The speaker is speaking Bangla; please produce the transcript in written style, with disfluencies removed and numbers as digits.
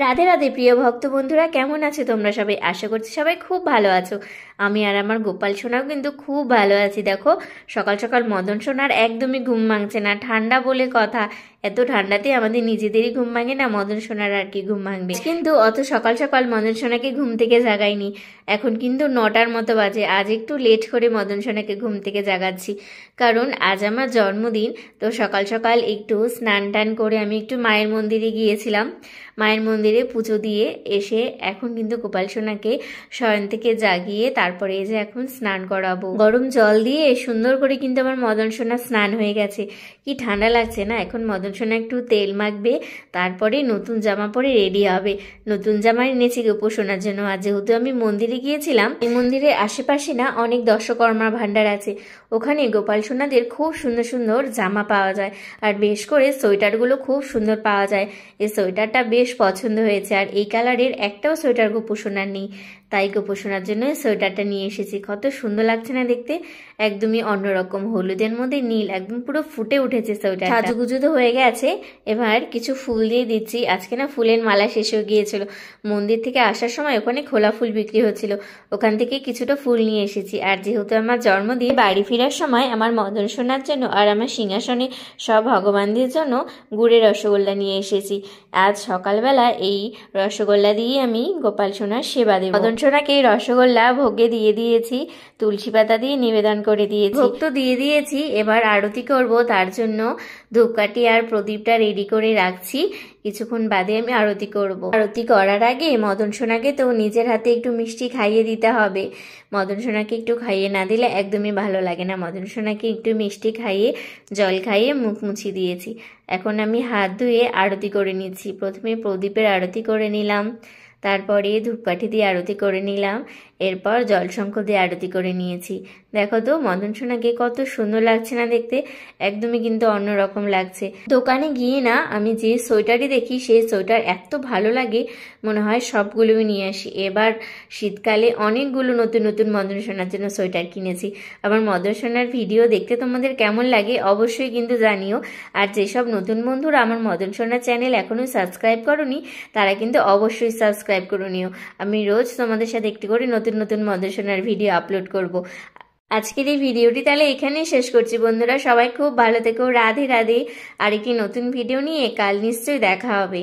রাধে রাধে প্রিয় ভক্ত বন্ধুরা, কেমন আছো তোমরা সবাই? আশা করছি সবাই খুব ভালো আছো। আমি আর আমার গোপাল সোনাও কিন্তু খুব ভালো আছি। দেখো, সকাল সকাল মদন সোনার একদমই ঘুম ভাঙছে না। ঠান্ডা বলে কথা, এত ঠান্ডাতে আমাদের নিজেদেরই ঘুম ভাঙে না, মদন সোনার আর কি ঘুম ভাঙবে। কিন্তু অত সকাল সকাল মদন সোনাকে ঘুম থেকে জাগাইনি। এখন কিন্তু 9টার মতো বাজে। আজ একটু লেট করে মদন সোনাকে ঘুম থেকে জাগাচ্ছি, কারণ আজ আমার জন্মদিন। তো সকাল সকাল একটু স্নান টান করে আমি একটু মায়ের মন্দিরে গিয়েছিলাম। মায়ের মন্দিরে পুজো দিয়ে এসে এখন কিন্তু গোপাল সোনাকে শয়ন থেকে জাগিয়ে তারপরে এই যে এখন স্নান করাবো। গরম জল দিয়ে সুন্দর করে কিন্তু আমার মদন সোনা স্নান হয়ে গেছে। কি ঠান্ডা লাগছে না। এখন মদন সোনা একটু তেল মাখবে, তারপরে নতুন জামা পরে রেডি হবে। নতুন জামা এনেছি গোপাল সোনার জন্য। আর যেহেতু আমি মন্দিরে গিয়েছিলাম, এই মন্দিরের আশেপাশে না অনেক দর্শকর্মার ভান্ডার আছে। ওখানে গোপাল সোনাদের খুব সুন্দর সুন্দর জামা পাওয়া যায়, আর বেশ করে সোয়েটারগুলো খুব সুন্দর পাওয়া যায়। এই সোয়েটারটা বেশ পছন্দ হয়েছে, আর এই কালারের একটাও সোয়েটার গোপু সোনার নেই। তাই গোপু সোনার জন্য সোয়েটারটা নিয়ে এসেছি। কত সুন্দর লাগছে না দেখতে, একদমই অন্যরকম হলুদের মধ্যে নীল, একদম পুরো ফুটে উঠেছে সোয়েটার। সাজুগুজু তো হয়ে গেছে, এবার কিছু ফুল দিয়ে দিচ্ছি। আজকে না ফুলের মালা শেষ হয়ে গিয়েছিল। মন্দির থেকে আসার সময় ওখানে খোলা ফুল বিক্রি হচ্ছিল, ওখান থেকে কিছুটা ফুল নিয়ে এসেছি। আর যেহেতু আমার জন্মদিন, বাড়ি ফেরার সময় আমার মদন সোনার জন্য আর আমার সিংহাসনে সব ভগবানদের জন্য গুড়ের রসগোল্লা নিয়ে এসেছি। আজ সকালবেলা এই রসগোল্লা দিয়ে আমি গোপাল সোনার সেবা দেব। মদন সোনাকে রসগোল্লা ভোগে দিয়ে দিয়েছি, তুলসী পাতা দিয়ে নিবেদন করে দিয়েছি, ভোগ তো দিয়ে দিয়েছি। এবার আরতি করব, তার জন্য ধূপকাঠি আর প্রদীপটা রেডি করে রাখছি। কিছুক্ষণ বাদে আমি আরতি করব। আরতি করার আগে মদন সোনাকে তো নিজের হাতে একটু মিষ্টি খাইয়ে দিতে হবে। মদন সোনাকে একটু খাইয়ে না দিলে একদমই ভালো লাগে না। মদন সোনাকে একটু মিষ্টি খাইয়ে, জল খাইয়ে মুখ মুছিয়ে দিয়েছি। এখন আমি হাত ধুয়ে আরতি করে নিচ্ছি। প্রথমে প্রদীপের আরতি করে নিলাম, তারপরে ধূপকাঠি দিয়ে আরতি করে নিলাম, এরপর জলশঙ্খ দিয়ে আরতি করে নিয়েছি। দেখো তো মদন সোনাকে কত সুন্দর লাগছে না দেখতে, একদমই কিন্তু অন্যরকম লাগছে। দোকানে গিয়ে না আমি যে সোয়েটারই দেখি সেই সোয়েটার এত ভালো লাগে, মনে হয় সবগুলোই নিয়ে আসি। এবার শীতকালে অনেকগুলো নতুন নতুন মদন সোনার জন্য সোয়েটার কিনেছি। আবার মদন সোনার ভিডিও দেখতে তোমাদের কেমন লাগে অবশ্যই কিন্তু জানিও। আর যেসব নতুন বন্ধুরা আমার মদন সোনার চ্যানেল এখনো সাবস্ক্রাইব করোনি, তারা কিন্তু অবশ্যই সাবস্ক্রাইব করে নিও। আমি রোজ তোমাদের সাথে একটি করে নতুন নতুন মদন সোনার ভিডিও আপলোড করব। আজকের এই ভিডিওটি তাহলে এখানেই শেষ করছি বন্ধুরা। সবাই খুব ভালো থেকো। রাধে রাধে। আর একটি নতুন ভিডিও নিয়ে কাল নিশ্চয়ই দেখা হবে।